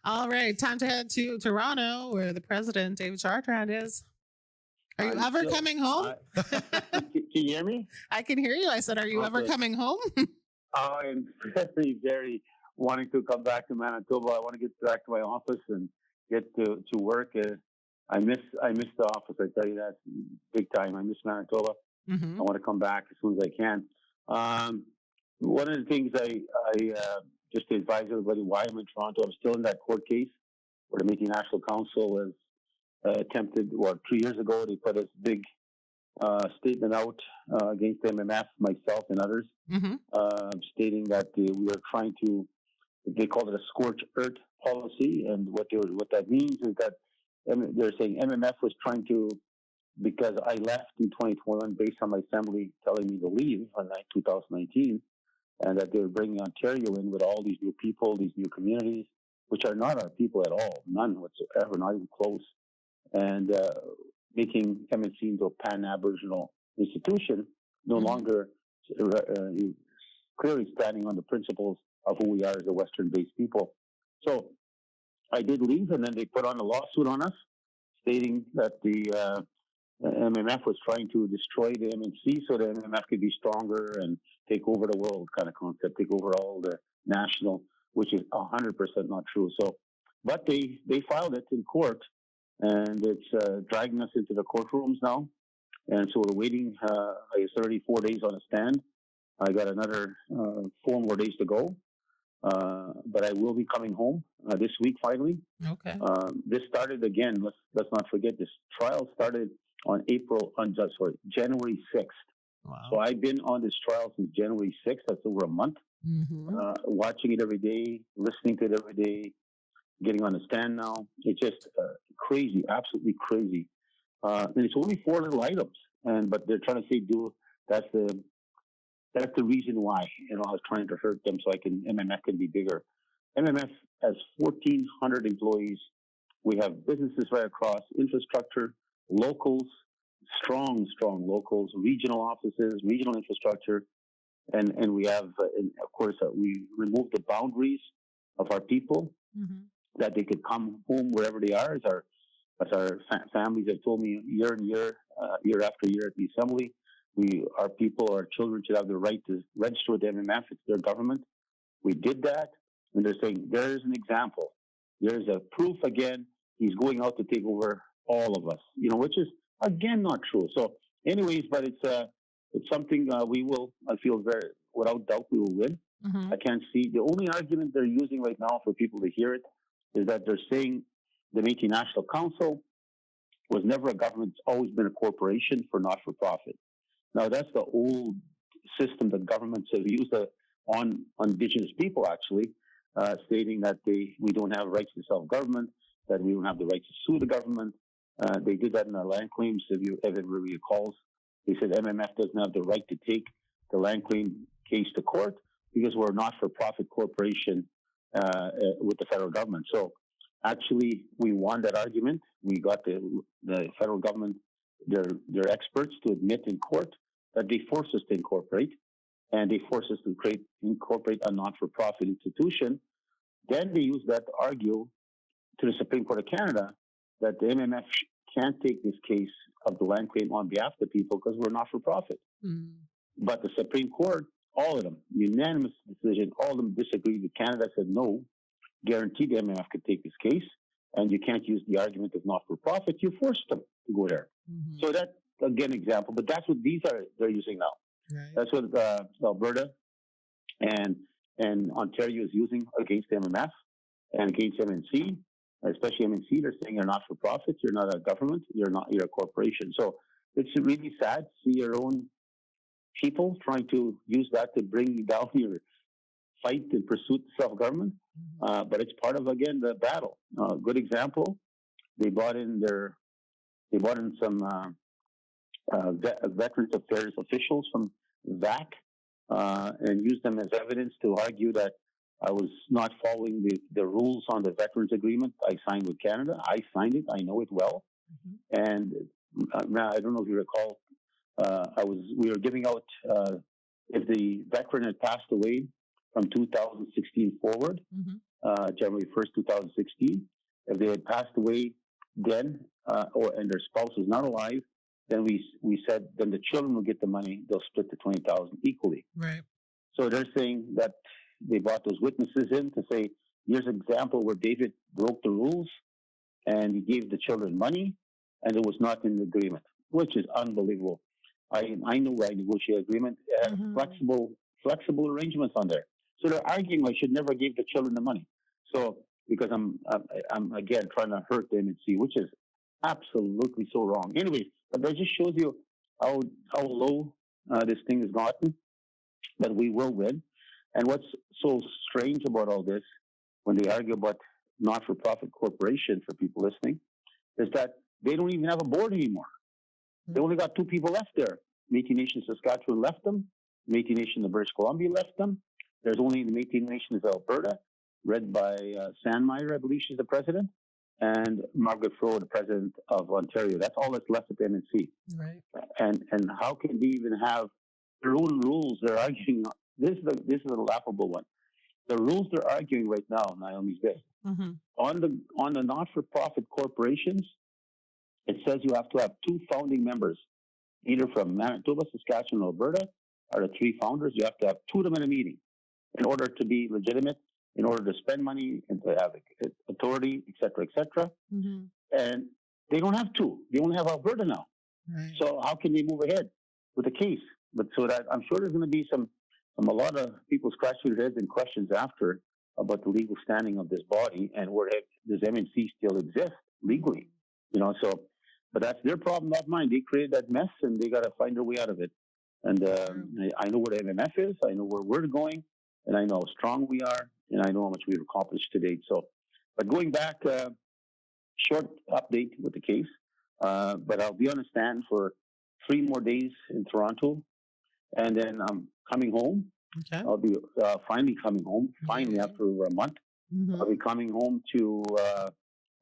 All right, time to head to Toronto, where the president, David Chartrand, is. Are you I'm ever still. coming home? Can you hear me? I can hear you. I said, are you ever Okay. coming home? I'm very, very wanting to come back to Manitoba. I want to get back to my office and get to work. I miss the office. I tell you that big time. I miss Manitoba. I want to come back as soon as I can. Um, One of the things I just to advise everybody why I'm in Toronto. I'm still in that court case where the Métis National Council was attempted. 3 years ago they put this big statement out against MMF, myself, and others, Mm-hmm. stating that we are trying to. They call it a scorched earth policy, and what that means is that they're saying MMF was trying to, because I left in 2021 based on my assembly telling me to leave in 2019, and that they were bringing Ontario in with all these new people, these new communities, which are not our people at all, none whatsoever, not even close, and making MNC into a pan-Aboriginal institution, no longer clearly standing on the principles of who we are as a Western-based people. So I did leave, and then they put on a lawsuit on us, stating that the MMF was trying to destroy the MNC so the MMF could be stronger and take over the world kind of concept, take over all the national, which is 100% not true. So, but they filed it in court, and it's dragging us into the courtrooms now. And so we're waiting. It's already 4 days on a stand. I got another 4 more days to go. But I will be coming home this week finally. Okay. This started again. Let's not forget, this trial started on January 6th. Wow. So I've been on this trial since January 6th. That's over a month. Mm-hmm. Watching it every day, listening to it every day, getting on the stand now. It's just crazy, absolutely crazy. And it's only 4 little items, but they're trying to say, that's the reason why. I was trying to hurt them so MMF can be bigger. MMF has 1,400 employees. We have businesses right across, infrastructure, locals, strong locals, regional offices, regional infrastructure, and we have, of course, we removed the boundaries of our people, Mm-hmm. that they could come home wherever they are. As our families have told me year after year at the assembly, our people, our children should have the right to register with the MMF. It's their government. We did that, and they're saying there's an example. There's a proof again. He's going out to take over all of us. Which is again not true. So, anyways, but it's something we will. I feel very without doubt we will win. Mm-hmm. I can't see the only argument they're using right now for people to hear it is that they're saying the Métis National Council was never a government. It's always been a corporation for not-for-profit. Now, that's the old system that governments have used on Indigenous people, actually, stating that we don't have rights to self-government, that we don't have the right to sue the government. They did that in our land claims, if everybody recalls. They said MMF doesn't have the right to take the land claim case to court because we're a not-for-profit corporation with the federal government. So, actually, we won that argument. We got the federal government, their experts, to admit in court that they forced us to incorporate, and they forced us to incorporate a not-for-profit institution. Then they used that to argue to the Supreme Court of Canada that the MMF can't take this case of the land claim on behalf of the people because we're not-for-profit. Mm-hmm. But the Supreme Court, all of them, unanimous decision, all of them disagreed with Canada, said no, guaranteed the MMF could take this case, and you can't use the argument of not-for-profit. You forced them to go there. Mm-hmm. So that, again, example, but that's what they're using now. Right. That's what Alberta and Ontario is using against MMF and against MNC, especially MNC. They're saying you're not for profit, you're not a government, you're a corporation. So it's really sad to see your own people trying to use that to bring down your fight and pursuit of self-government. Mm-hmm. But it's part of, again, the battle. Good example, they brought in some Veterans Affairs officials from VAC and used them as evidence to argue that I was not following the rules on the Veterans Agreement I signed with Canada. I signed it. I know it well. Mm-hmm. And now I don't know if you recall, we were giving out, if the veteran had passed away from 2016 forward, mm-hmm. January 1st, 2016. If they had passed away then, and their spouse is not alive, then we said then the children will get the money. They'll split the 20,000 equally. Right. So they're saying that they brought those witnesses in to say, here's an example where David broke the rules and he gave the children money and it was not in the agreement, which is unbelievable. I know I negotiated agreement. It had Mm-hmm. flexible arrangements on there. So they're arguing I should never give the children the money. So because I'm again trying to hurt the MNC, which is absolutely so wrong. Anyways, but that just shows you how low this thing has gotten. But we will win. And what's so strange about all this, when they argue about not-for-profit corporation, for people listening, is that they don't even have a board anymore. They only got two people left there. Métis Nation Saskatchewan left them. Métis Nation of British Columbia left them. There's only the Métis Nation of Alberta, led by Sandmeyer, I believe she's the president, and Margaret Fro, the president of Ontario. That's all that's left at the NNC. Right. And how can they even have their own rules? They're arguing. This is a laughable one. The rules they're arguing right now, Naomi's this. Mm-hmm. On the not-for-profit corporations, it says you have to have two founding members, either from Manitoba, Saskatchewan, Alberta, are the three founders. You have to have two of them in a meeting in order to be legitimate, in order to spend money and to have authority, et cetera, et cetera. Mm-hmm. And they don't have two. They only have Alberta now. Right. So how can they move ahead with the case? But so that I'm sure there's going to be a lot of people scratching their heads and questions after about the legal standing of this body and where does MNC still exist legally? So, but that's their problem, not mine. They created that mess and they got to find their way out of it. And I know what MMF is. I know where we're going, and I know how strong we are, and I know how much we've accomplished to date. So, but going back, short update with the case. But I'll be on a stand for 3 more days in Toronto, and then I'm coming home. Okay. I'll be finally coming home. Finally, after over a month, Mm-hmm. I'll be coming home to.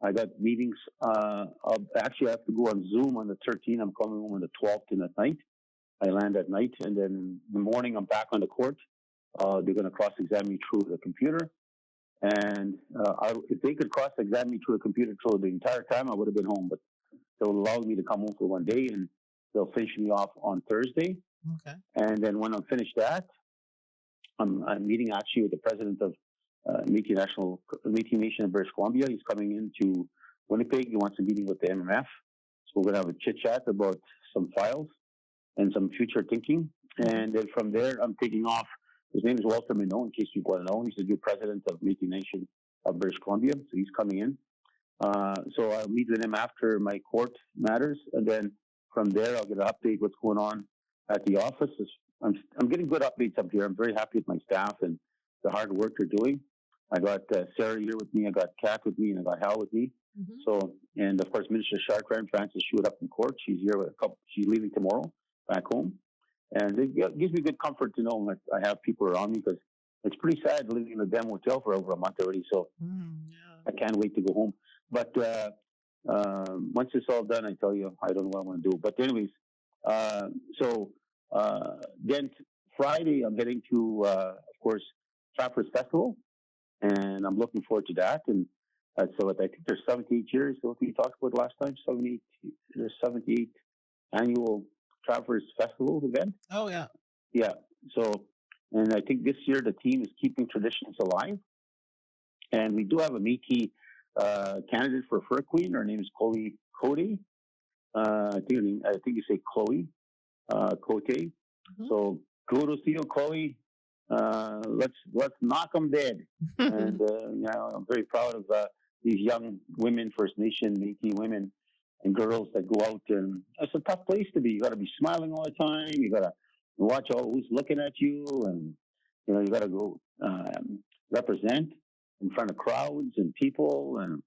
I got meetings. I'll actually have to go on Zoom on the 13th. I'm coming home on the 12th and at night. I land at night, and then in the morning I'm back on the court. They're going to cross-examine me through the computer, and if they could cross-examine me through the computer through the entire time, I would have been home. But they'll allow me to come home for one day, and they'll finish me off on Thursday. Okay. And then when I'm finished that, I'm meeting actually with the president of Métis Nation of British Columbia. He's coming into Winnipeg. He wants a meeting with the MMF. So we're going to have a chit-chat about some files and some future thinking. And then from there, I'm taking off. His name is Walter Minot, in case people don't know. He's the new president of Métis Nation of British Columbia. So he's coming in. So I'll meet with him after my court matters. And then from there, I'll get an update what's going on at the office. I'm getting good updates up here. I'm very happy with my staff and the hard work they're doing. I got Sarah here with me. I got Kat with me, and I got Hal with me. Mm-hmm. So, and of course, Minister Chartrand, Francis showed up in court. She's here with she's leaving tomorrow back home. And it gives me good comfort to know that I have people around me, because it's pretty sad living in a damn hotel for over a month already. So Yeah. I can't wait to go home. But once it's all done, I tell you, I don't know what I want to do. But anyways, then Friday, I'm heading to, of course, Trappers Festival, and I'm looking forward to that. And so I think there's 78 years, what we talked about last time, 78 annual Trappers Festival event. Oh, yeah. Yeah. So, and I think this year the team is keeping traditions alive. And we do have a Métis candidate for Fur Queen. Her name is Chloe Cote. I think you say Chloe Cote. Mm-hmm. So kudos to you, Chloe. Let's knock them dead. And I'm very proud of these young women, First Nation Métis women and girls that go out, and it's a tough place to be. You got to be smiling all the time. You got to watch all who's looking at you, and you got to go represent in front of crowds and people, and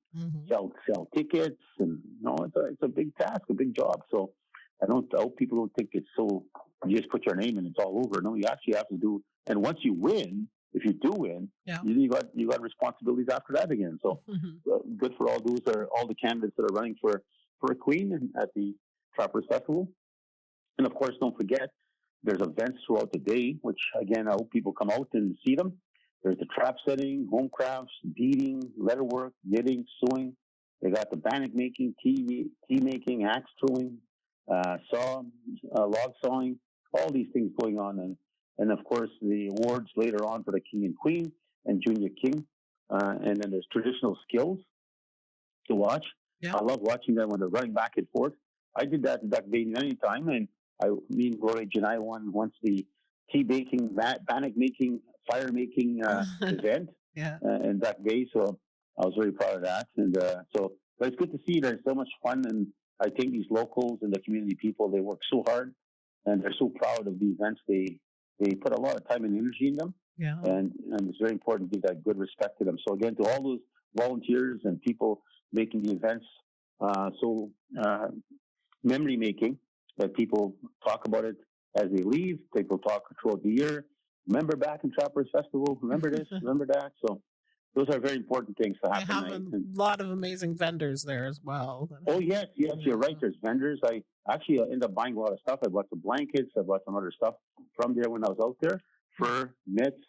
sell tickets, and it's a big task, a big job. So I hope people don't think it's so you just put your name and it's all over. No, you actually have to do. And once you win, if you do win, you got responsibilities after that again. So good for all the candidates that are running for a queen at the Trappers Festival. And of course, don't forget, there's events throughout the day, which again, I hope people come out and see them. There's the trap setting, home crafts, beading, leatherwork, knitting, sewing. They got the bannock making, tea making, axe throwing, log sawing, all these things going on. And of course, the awards later on for the king and queen and junior king. And then there's traditional skills to watch. Yeah. I love watching them when they're running back and forth. I did that in duck baiting many times, and me and Gloria and I won once the tea baking, bannock making, fire making event Yeah. in duck bay. So I was very proud of that. And but it's good to see there's so much fun. And I think these locals and the community people, they work so hard, and they're so proud of the events. They put a lot of time and energy in them. Yeah. And it's very important to give that good respect to them. So again, to all those volunteers and people making the events memory making, that people talk about it as they leave, people talk throughout the year. Remember back in Trappers Festival, remember this, remember that. So those are very important things to They happen. have a lot of amazing vendors there as well. Oh, yes, you're right. There's vendors. I actually ended up buying a lot of stuff. I bought some blankets. I bought some other stuff from there when I was out there. Fur, mitts,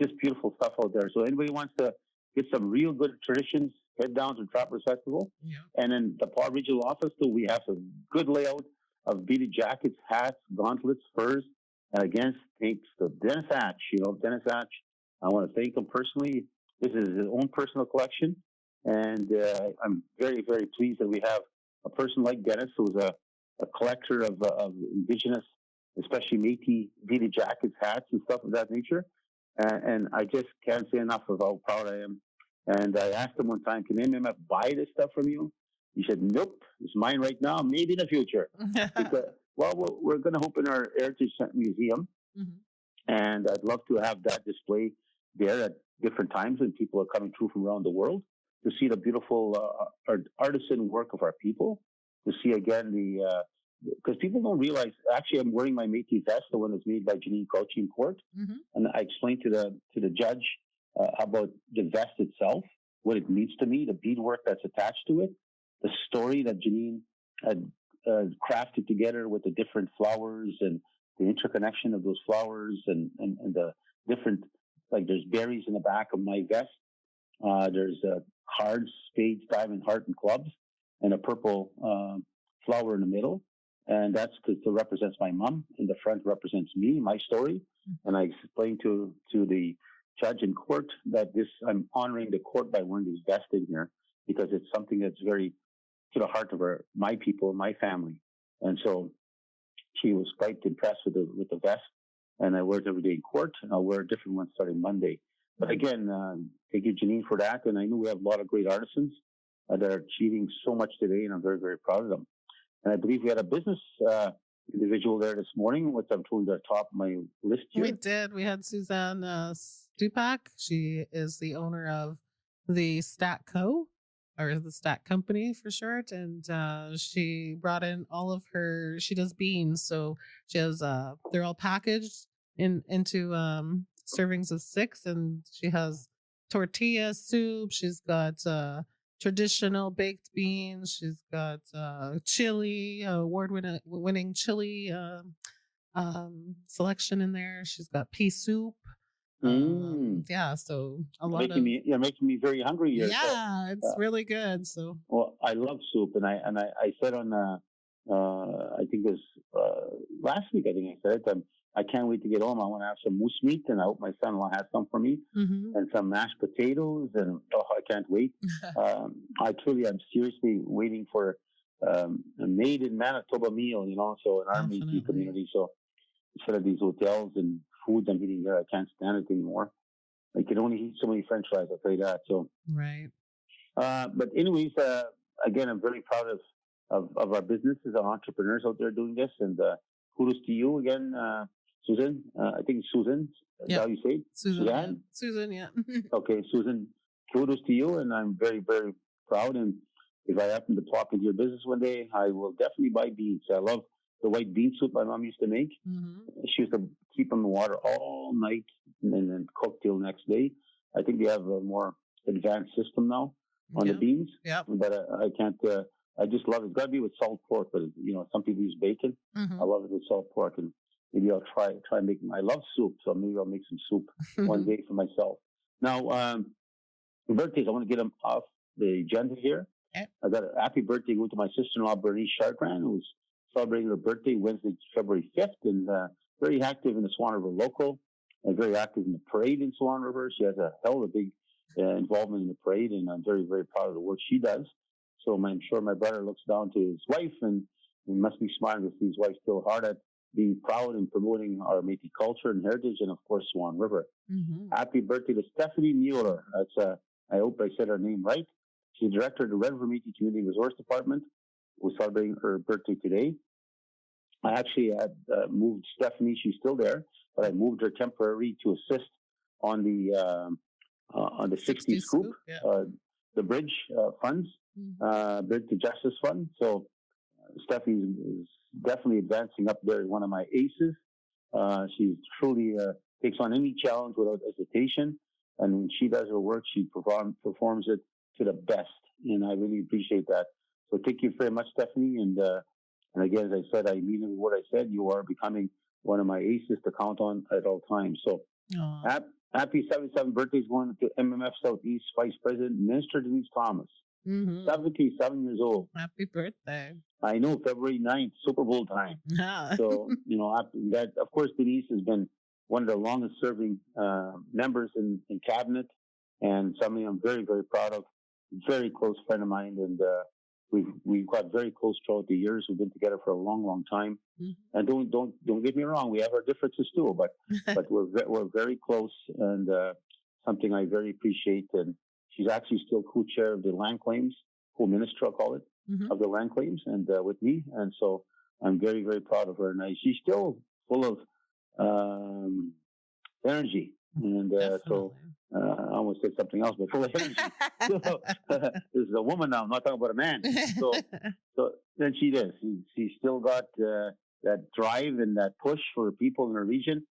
just beautiful stuff out there. So anybody wants to get some real good traditions, head down to Trappers Festival. Yeah. And in the Paul Regional Office, too, we have some good layout of beaded jackets, hats, gauntlets, furs. And again, thanks to Dennis Hatch. Dennis Hatch, I want to thank him personally. This is his own personal collection. And I'm very, very pleased that we have a person like Dennis, who's a collector of Indigenous, especially Métis beaded jackets, hats, and stuff of that nature. And I just can't say enough of how proud I am. And I asked him one time, can MMF buy this stuff from you? He said, nope, it's mine right now, maybe in the future. Because, we're going to open our Heritage Museum. Mm-hmm. And I'd love to have that display there at different times when people are coming through from around the world to see the beautiful artisan work of our people, to see again because people don't realize, actually I'm wearing my Métis vest, the one that's made by Janine Crouch in court. Mm-hmm. And I explained to the judge about the vest itself, what it means to me, the beadwork that's attached to it, the story that Janine had crafted together with the different flowers and the interconnection of those flowers and the different, like there's berries in the back of my vest. There's cards, spades, diamond, heart, and clubs, and a purple flower in the middle. And that's because it represents my mom, and the front represents me, my story. Mm-hmm. And I explained to the judge in court that I'm honoring the court by wearing this vest in here because it's something that's very to the heart of my people, my family. And so she was quite impressed with the vest. And I wear it every day in court, and I'll wear a different one starting Monday. But again, thank you, Janine, for that. And I know we have a lot of great artisans that are achieving so much today, and I'm very, very proud of them. And I believe we had a business individual there this morning, which I'm told is at the top of my list here. We did. We had Suzanne Stupak. She is the owner of the Stat Co. or the Stat Company for short. And she brought in all of she does beans. So she has, they're all packaged into servings of 6. And she has tortilla soup. She's got traditional baked beans. She's got chili, award-winning chili selection in there. She's got pea soup. Yeah, so you're making me very hungry here. Yeah, so, it's really good. So I love soup, and I said on I think it was last week. I think I said it. I can't wait to get home. I want to have some moose meat, and I hope my son will have some for me, mm-hmm. and some mashed potatoes, and I can't wait. I'm seriously waiting for a made in Manitoba meal, so in our Métis community. So instead of these hotels and foods I'm eating there, I can't stand it anymore. I can only eat so many French fries, I'll tell you that. So right. But anyways, again, I'm very proud of our businesses, our entrepreneurs out there doing this, and kudos to you again, Susan. I think it's Susan. Yep. How you say it? Suzanne? Susan, yeah. Okay, Susan, kudos to you, and I'm very, very proud. And if I happen to pop into your business one day, I will definitely buy beans. I love the white bean soup my mom used to make. Mm-hmm. She used to keep them in the water all night and then cook till the next day. I think they have a more advanced system now on the beans. Yeah. But I can't. I just love it. It's got to be with salt pork, but some people use bacon. Mm-hmm. I love it with salt pork, and maybe I'll try making. I love soup, so maybe I'll make some soup one day for myself. Now, birthdays. I want to get them off the agenda here. Okay. I got a happy birthday going to my sister-in-law Bernice Chartrand, who's celebrating her birthday Wednesday, February 5th, and very active in the Swan River local, and very active in the parade in Swan River. She has a hell of a big involvement in the parade, and I'm very, very proud of the work she does. So I'm sure my brother looks down to his wife, and he must be smiling to see his wife still hard at being proud and promoting our Métis culture and heritage, and of course Swan River. Happy birthday to Stephanie Mueller. That's I hope I said her name right. She's director of the Red River Métis Community Resource Department. We're celebrating her birthday today. I actually had moved Stephanie. She's still there, but I moved her temporarily to assist on the 60 Scoop, the bridge funds, Bridge to Justice Fund. So Stephanie is definitely advancing up there as one of my aces. She truly takes on any challenge without hesitation, and when she does her work, she performs it to the best, and I really appreciate that. So thank you very much, Stephanie, and again, as I said, I mean what I said. You are becoming one of my aces to count on at all times. So happy 77th birthday is going to MMF Southeast Vice President Minister Denise Thomas. 77 years old. Happy birthday. I know, February 9th, Super Bowl time. So, that, of course, Denise has been one of the longest serving members in cabinet, and something I'm very, very proud of. Very close friend of mine, and we've got very close throughout the years. We've been together for a long, long time. And don't get me wrong, we have our differences too, but we're very close, and something I very appreciate. And she's actually still co-chair of the land claims, co-minister, I'll call it, of the land claims, and with me. And so I'm very, very proud of her. And she's still full of energy. And so I almost said something else, but full of energy. So, this is a woman now. I'm not talking about a man. So then she does. She's still got that drive and that push for people in her region.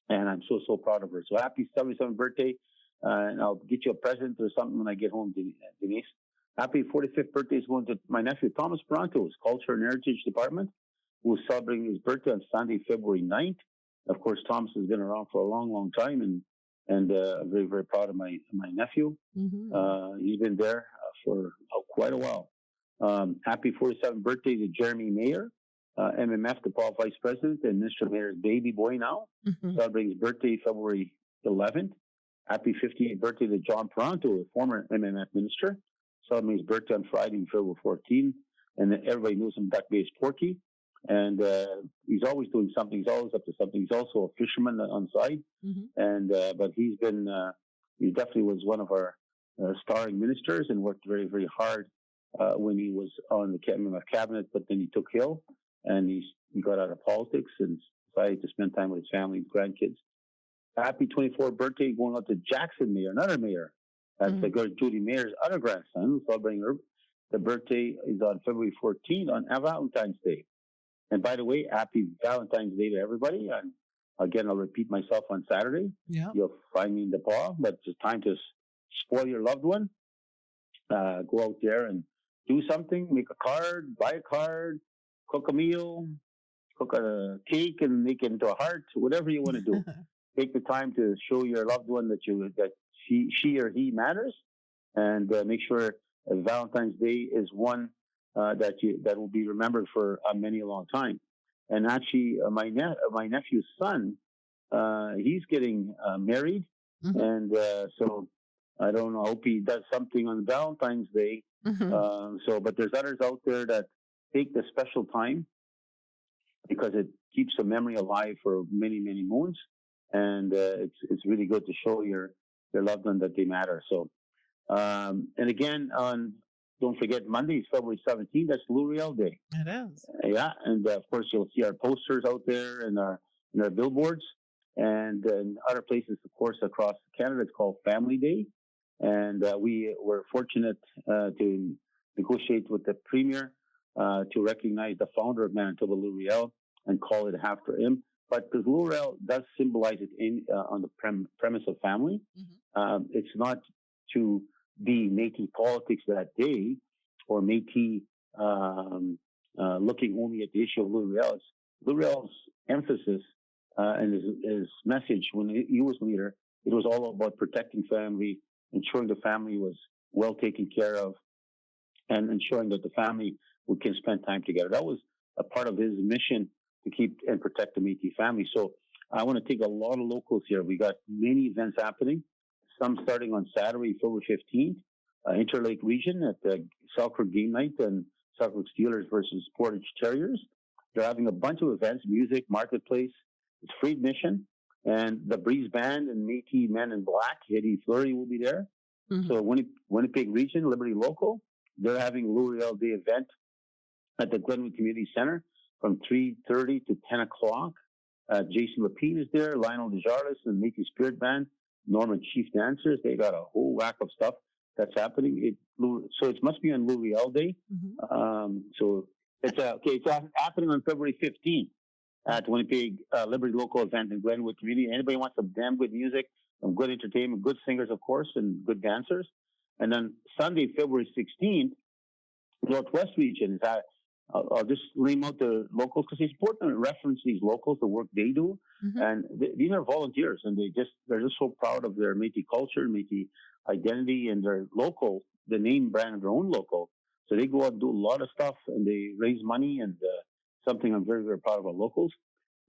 And I'm so proud of her. So happy 77th birthday. And I'll get you a present or something when I get home, Denise. Happy 45th birthday is going to my nephew, Thomas Bronto's Culture and Heritage Department, who is celebrating his birthday on Sunday, February 9th. Of course, Thomas has been around for a long, long time, and I'm very, very proud of my nephew. He's been there for quite a while. Happy 47th birthday to Jeremy Mayer, MMF, the Paul Vice President, and Mr. Mayer's baby boy now, celebrating his birthday February 11th. Happy 58th birthday to John Peranto, the former MMF minister, celebrating his birthday on Friday, February 14th. And everybody knows him, Duck-Based Porky. And he's always doing something. He's always up to something. He's also a fisherman on the side. And but he definitely was one of our starring ministers, and worked very, very hard when he was on the MMF cabinet. But then he took ill, and he got out of politics and decided to spend time with his family and grandkids. Happy 24th birthday going out to Jackson Mayer, another mayor. That's the girl Judy Mayer's other grandson, celebrating her. The birthday is on February 14th on Valentine's Day. And by the way, happy Valentine's Day to everybody. And again, I'll repeat myself on Saturday. Yeah. You'll find me in the bar, but it's time to spoil your loved one. Go out there and do something, make a card, buy a card, cook a meal, cook a cake and make it into a heart, whatever you want to do. Take the time to show your loved one that she or he matters, and make sure Valentine's Day is one that will be remembered for many a long time. And actually, my nephew's son, he's getting married, and so I don't know. I hope he does something on Valentine's Day. But there's others out there that take the special time because it keeps the memory alive for many, many moons. And it's really good to show your loved one that they matter. So, and again, don't forget, Monday is February 17th. That's L'Oreal Day. It is. Yeah, and of course you'll see our posters out there and our billboards, and other places, of course, across Canada. It's called Family Day, and we were fortunate to negotiate with the Premier to recognize the founder of Manitoba L'Oreal and call it after him. But because L'Oreal does symbolize it on the premise of family, it's not to be Métis politics that day, or Métis looking only at the issue of L'Oreal. L'Oreal's emphasis and his message when he was leader, it was all about protecting family, ensuring the family was well taken care of, and ensuring that the family can spend time together. That was a part of his mission to keep and protect the Métis family. So I want to take a lot of locals here. We got many events happening, some starting on Saturday, February 15th, Interlake region at the Selkirk Game Night and Selkirk Steelers versus Portage Terriers. They're having a bunch of events, music, marketplace. It's free admission. And the Breeze Band and Métis Men in Black, Eddie Fleury will be there. Mm-hmm. So Winnipeg region, Liberty Local, they're having L'Oreal Day event at the Glenwood Community Center from 3:30 to 10 o'clock. Jason Lapine is there, Lionel Desjardins and Métis Spirit Band, Norman Chief Dancers. They got a whole whack of stuff that's happening. So it must be on L'Oreal Day. Mm-hmm. So it's happening on February 15th at Winnipeg Liberty Local event in Glenwood Community. Anybody wants some damn good music, some good entertainment, good singers, of course, and good dancers. And then Sunday, February 16th, Northwest Region is I'll just name out the locals because it's important to reference these locals, the work they do. Mm-hmm. And these are volunteers, and they're just so proud of their Métis culture, Métis identity, and their local, the name brand of their own local. So they go out and do a lot of stuff, and they raise money, and something I'm very, very proud of our locals.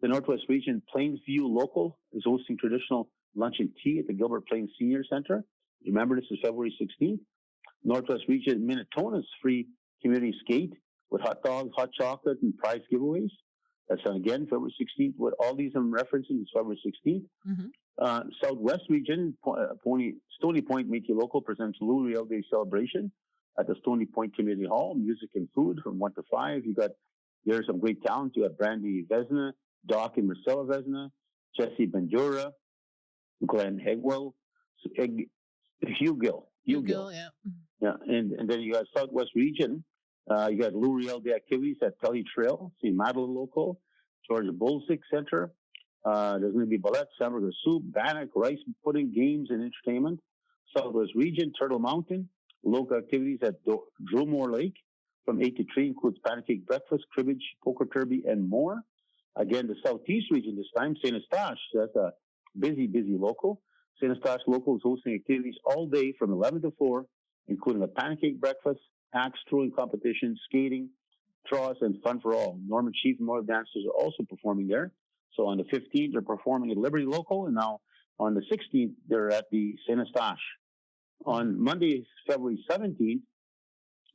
The Northwest Region Plainsview Local is hosting traditional lunch and tea at the Gilbert Plains Senior Center. Remember, this is February 16th. Northwest Region Minnetonka's free community skate with hot dogs, hot chocolate, and prize giveaways. That's again February 16th. What all these I'm referencing is February 16th. Mm-hmm. Southwest Region, Stony Point Métis Local presents L'Oreal Day celebration at the Stony Point Community Hall. Music and food from 1 to 5. There's some great talent. You got Brandy Vesna, Doc and Marcella Vesna, Jesse Bandura, Glenn Hegwell, Hugh Gill, yeah. Yeah, and then you got Southwest Region. You got L'Oreal Day activities at Pelly Trail, St. Madeline Local, Georgia Bolsick Center. There's going to be ballet, hamburger soup, bannock, rice pudding, games, and entertainment. Southwest Region, Turtle Mountain, local activities at Dromore Lake from 8 to 3 includes pancake breakfast, cribbage, poker derby, and more. Again, the Southeast Region this time, St. Eustache. That's a busy local. St. Eustache Local is hosting activities all day from 11 to 4, including a pancake breakfast, axe throwing competition, skating, draws, and fun for all. Norman Chief and more dancers are also performing there. So on the 15th, they're performing at Liberty Local, and now on the 16th, they're at the St. Eustache. On Monday, February 17th,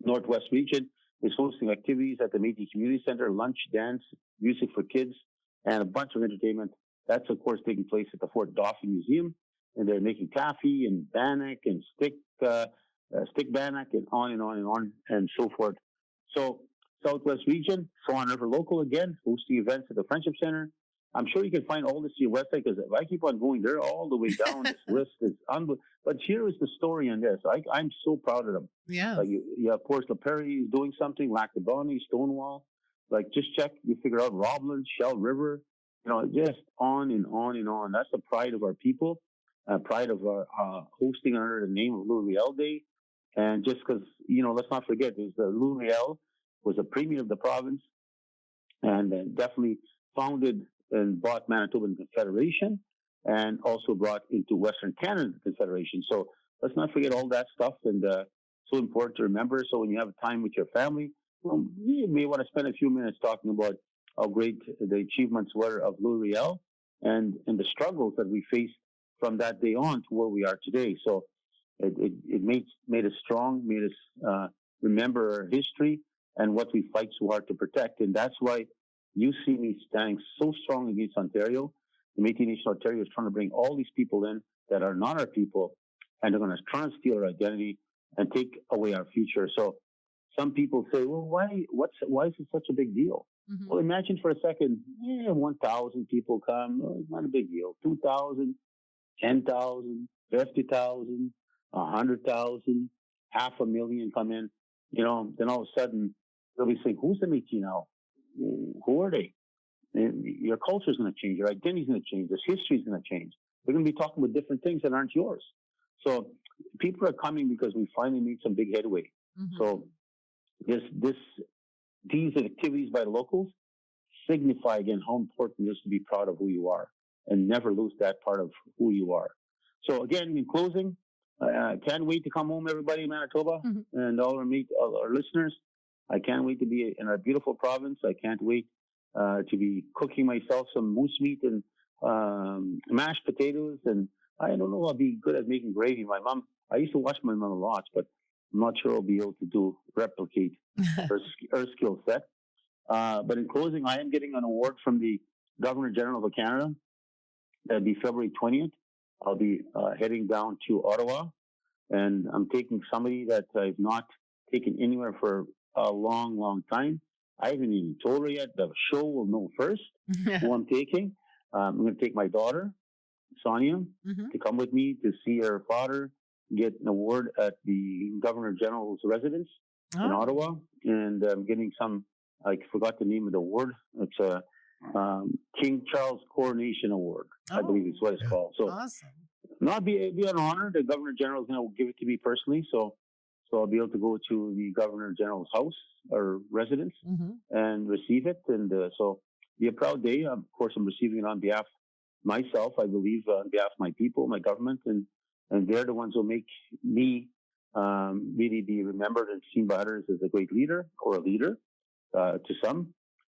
Northwest Region is hosting activities at the Métis Community Center, lunch, dance, music for kids, and a bunch of entertainment. That's, of course, taking place at the Fort Dauphin Museum, and they're making taffy and bannock and stick bannock and on and on and on and so forth. So Southwest Region, Swan River Local again, hosting events at the Friendship Center. I'm sure you can find all this on your website because if I keep on going there all the way down, this list is unbelievable. But here is the story on this. I'm so proud of them. Yeah. Like you have Porcelain Perry is doing something, Lac de Bonnie, Stonewall. Like just check, you figure out Robland, Shell River, just on and on and on. That's the pride of our people, pride of our hosting under the name of L'Oreal Day. And just because, let's not forget, the L'Oreal was a premier of the province and definitely founded and brought Manitoban Confederation and also brought into Western Canada Confederation. So let's not forget all that stuff, and so important to remember. So when you have time with your family, you may want to spend a few minutes talking about how great the achievements were of L'Oreal and the struggles that we faced from that day on to where we are today. So it made us strong, made us remember our history and what we fight so hard to protect. And that's why you see me standing so strong against Ontario. The Métis Nation of Ontario is trying to bring all these people in that are not our people, and they're going to try and steal our identity and take away our future. So some people say, well, why is it such a big deal? Mm-hmm. Well, imagine for a second, 1,000 people come. Well, it's not a big deal. 2,000, 10,000, 50,000, 100,000, 500,000 come in. Then all of a sudden, they'll be saying, who's the Métis now? Who are they? And your culture is going to change. Your identity is going to change. This history is going to change. We're going to be talking about different things that aren't yours. So people are coming because we finally made some big headway. Mm-hmm. So these activities by the locals signify again how important it is to be proud of who you are and never lose that part of who you are. So again, in closing, can't wait to come home, everybody in Manitoba and all our listeners. I can't wait to be in our beautiful province. I can't wait to be cooking myself some moose meat and mashed potatoes. And I don't know, I'll be good at making gravy. I used to watch my mom a lot, but I'm not sure I'll be able to replicate her skill set. But in closing, I am getting an award from the Governor General of Canada. That'll be February 20th. I'll be heading down to Ottawa, and I'm taking somebody that I've not taken anywhere for a long, long time. I haven't even told her yet. The show will know first who I'm taking. I'm going to take my daughter, Sonia, to come with me to see her father get an award at the Governor General's residence in Ottawa. And I'm getting I forgot the name of the award. It's a King Charles Coronation Award, I believe is what it's called. So, awesome. It'll be an honor. The Governor General is going to give it to me personally. So I'll be able to go to the Governor General's house or residence and receive it. And so be a proud day. Of course, I'm receiving it on behalf of myself, I believe, on behalf of my people, my government, and they're the ones who make me really be remembered and seen by others as a great leader or a leader to some.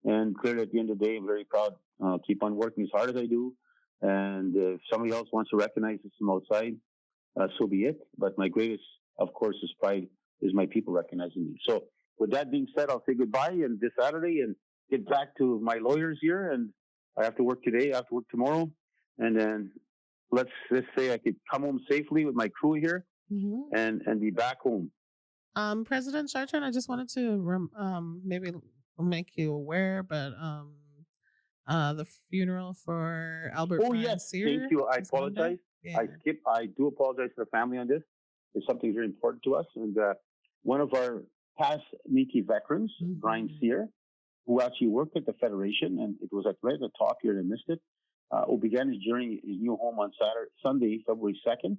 And clearly, at the end of the day, I'm very proud. Keep on working as hard as I do. And if somebody else wants to recognize this from outside, so be it. But my greatest, of course, is pride is my people recognizing me. So with that being said, I'll say goodbye and this Saturday and get back to my lawyers here. And I have to work today, I have to work tomorrow. And then let's just say I could come home safely with my crew here and be back home. President Chartrand, I just wanted to maybe make you aware, but the funeral for Albert Brian Sear. Thank you. I apologize. Yeah. I do apologize to the family on this. It's something very important to us. And one of our past Métis veterans, Brian Sear, who actually worked at the Federation, and it was right at the top here and I missed it, who began his journey in his new home on Sunday, February 2nd.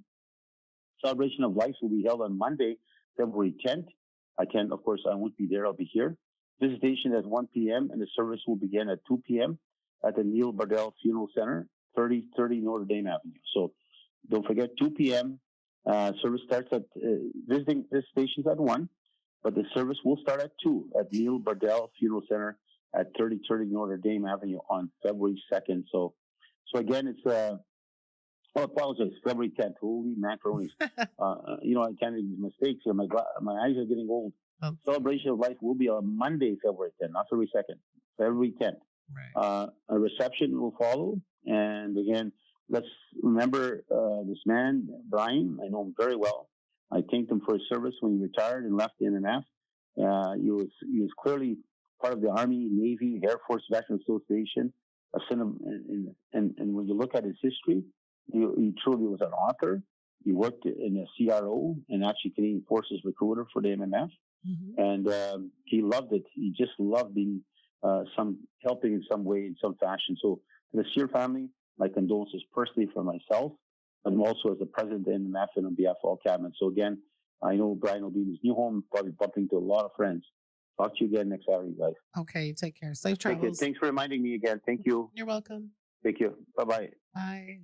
Celebration of Life will be held on Monday, February 10th. I won't be there. I'll be here. Visitation at 1 p.m. and the service will begin at 2 p.m. at the Neil Bardell Funeral Center, 3030 Notre Dame Avenue. So don't forget, 2 p.m. Service starts at visitations at 1, but the service will start at 2 at Neil Bardell Funeral Center at 3030 Notre Dame Avenue on February 2nd. So again, it's I apologize, February 10th. Holy macaronis. I can't make mistakes here. My eyes are getting old. Celebration of Life will be on Monday, February 10th, not February 2nd. February 10th. Right. A reception will follow. And again, let's remember this man, Brian. I know him very well. I thanked him for his service when he retired and left the MMF. He was clearly part of the Army, Navy, Air Force Veterans Association. And when you look at his history, he truly was an author. He worked in a CRO and actually Canadian Forces recruiter for the MMF. And he loved it. He just loved being helping in some way, in some fashion. So to the Sear family, my condolences personally for myself, but also as the president of the MMF and on behalf of all cabinet. So again, I know Brian will be in his new home, probably bumping into a lot of friends. Talk to you again next Saturday, guys. Okay, take care. Safe travels. Thanks for reminding me again. Thank you. You're welcome. Thank you. Bye-bye. Bye.